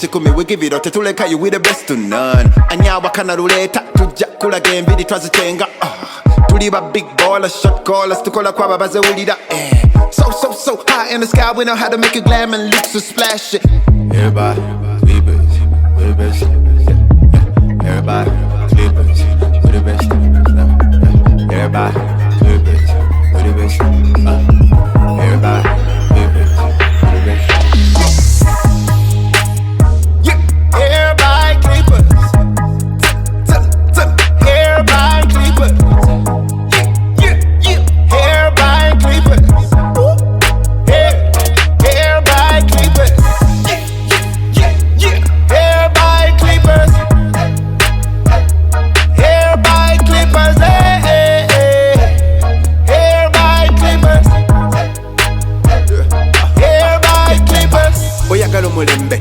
chikumi we give it out tetuleka you we the best to none anyawa kana ruleta tujja kulaga embiri twazitenga tuli ba big ballers shot callers tukola kwa babazewulira so high in the sky we know how to make it glam and look so splash it everybody clippers we the best everybody clippers we the best everybody clippers we the best everybody clippers we the best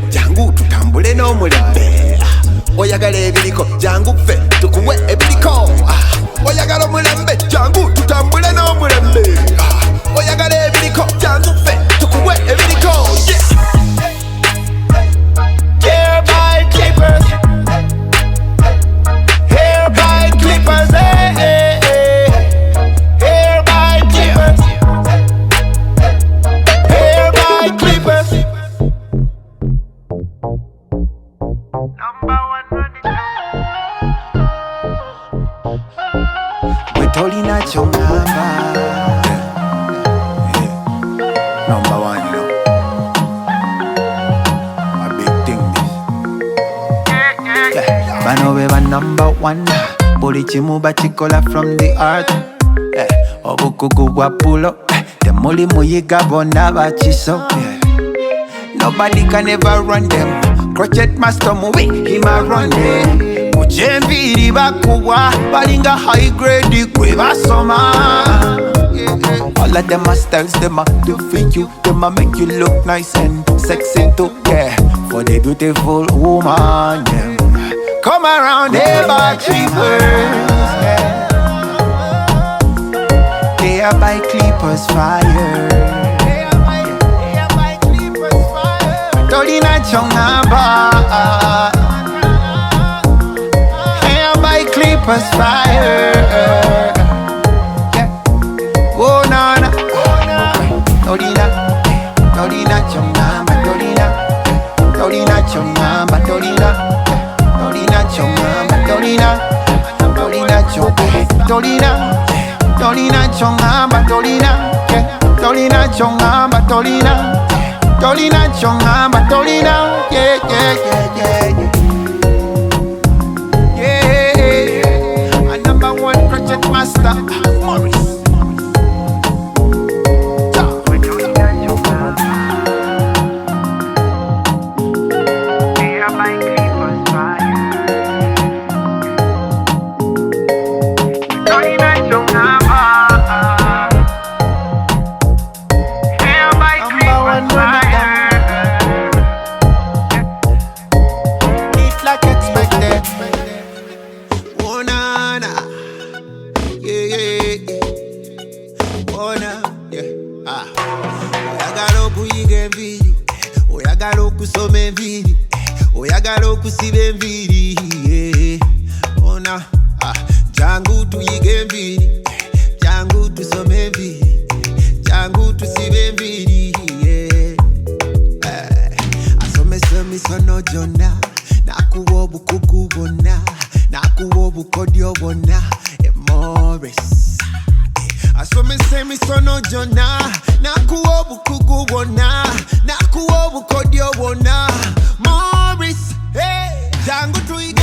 jangu tutambule n'omulembe oyagala ebiriko jangu ffe tukuwe ebiriko oyagala omulembe jangu tutambule n'omulembe oyagala ebiriko jangu ffe tukuwe ebiriko hair by clippers hair by clippers hair by clippers hair by clippers Tolina chongamba number one, you know. A big thing this Bano beba number one Buli chimuba chikola from the art Obukugu wapulo Temuli muyiga bona bachiso Nobody can ever run them Crochet master movie, him a run them Ujembiri bakuwa balinga high grade kwe basoma all of them are styles, them a do for you, them a make you look nice and sexy too, yeah. For the beautiful woman, yeah. Come around here by clippers, yeah. They are by clippers fire. Tolina chongamba clippers fire, yeah. Oh na na, Tolina, Tolina chongamba, Tolina chongamba, Tolina chongamba, Tolina chongamba, Tolina chongamba, Tolina, yeah. Master Morris. Oyagala okuyiga enviiri, oyagala okusoma enviiri, oyagala okusiba enviiri, ona jangu tuyiga enviiri, jangu tusome enviiri, jangu tusibe enviiri, asomesa emisono gyonna, nakuwa obukugu bwonna, nakuwa obukodyo bwonna, Morris. Asomesa emisono gyonna, nakuwa obukugu bwonna, nakuwa obukodyo bwonna, Morris, hey, jangu tuyige.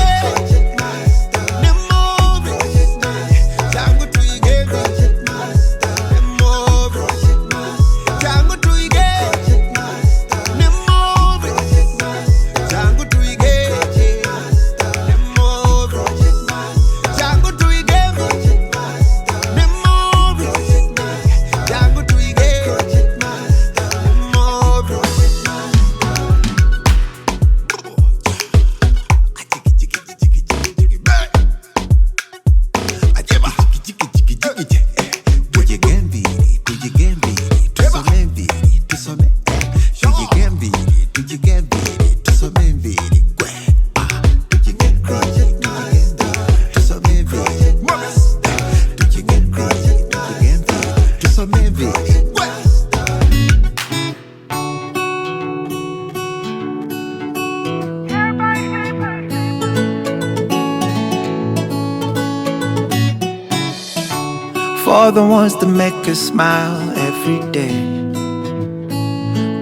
the ones that make us smile every day.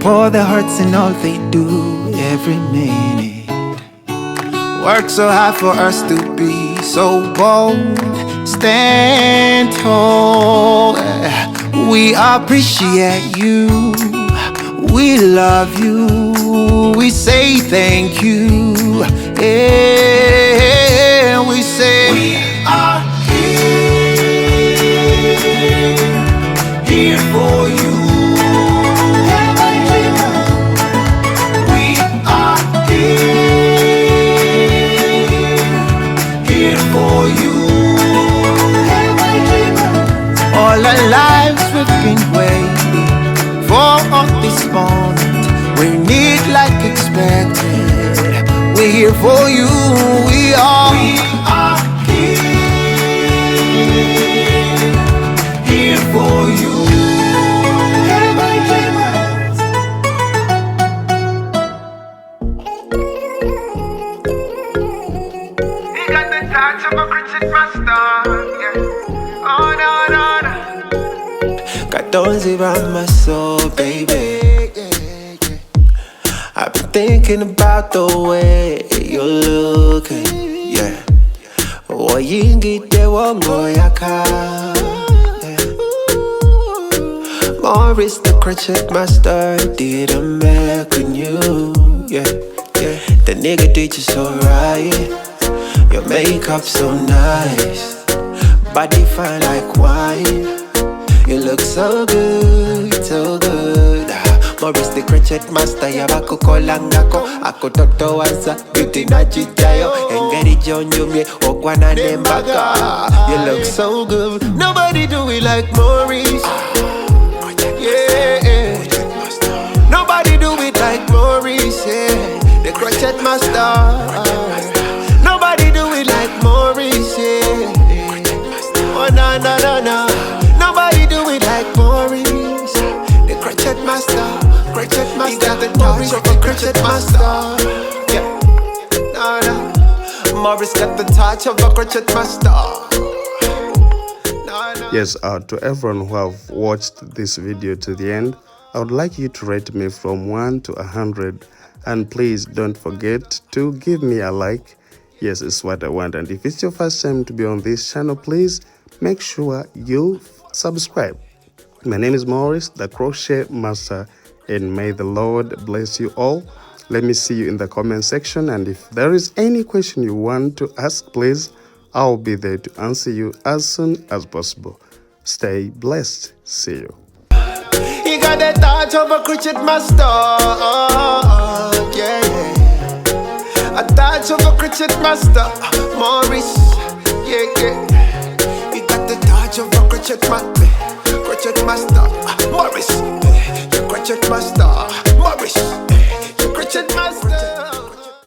Pour their hearts in all they do every minute. Work so hard for us to be so bold. Stand tall. We appreciate you. We love you. We say thank you. Yeah, we say we are here for you. We are here for you. All our lives we've been waiting for this moment. We need like expected. We're here for you. We are here for you. He got the touch of a cricket master. Yeah. Oh no no no. Got those around my soul, baby. I've been thinking about the way you're looking, yeah. Oh, you get the one boy I can. Morris, the crochet master, didn't make on you, yeah, yeah. The nigga did you so right. Your makeup so nice, body fine like wine. You look so good, so good. Morris the crochet master, yabako kolangako. Ako toto waza, beauty na chichayo. Engeri jonjumye, okwana nembaka. You look so good, nobody do it like Morris. Yeah, nobody do it like Morris, yeah. The crochet master. Nobody do it like Morris, yeah. Oh no no no no. Nobody do it like Morris. The crochet master. Crochet master. He got the touch of a crochet master. Yeah. No no. Morris got the touch of a crochet master. Yes, to everyone who have watched this video to the end, I would like you to rate me from 1 to 100, and please don't forget to give me a like. Yes, it's what I want. And if it's your first time to be on this channel, please make sure you subscribe. My name is Morris, the crochet master, and may the Lord bless you all. Let me see you in the comment section, and if there is any question you want to ask, please, I'll be there to answer you as soon as possible. Stay blessed. See you. You got the touch of a crochet master. Yeah, yeah. A touch of a crochet master. Morris. Yeah, yeah. You got the touch of a crochet master. Crochet master. Morris. The crochet master.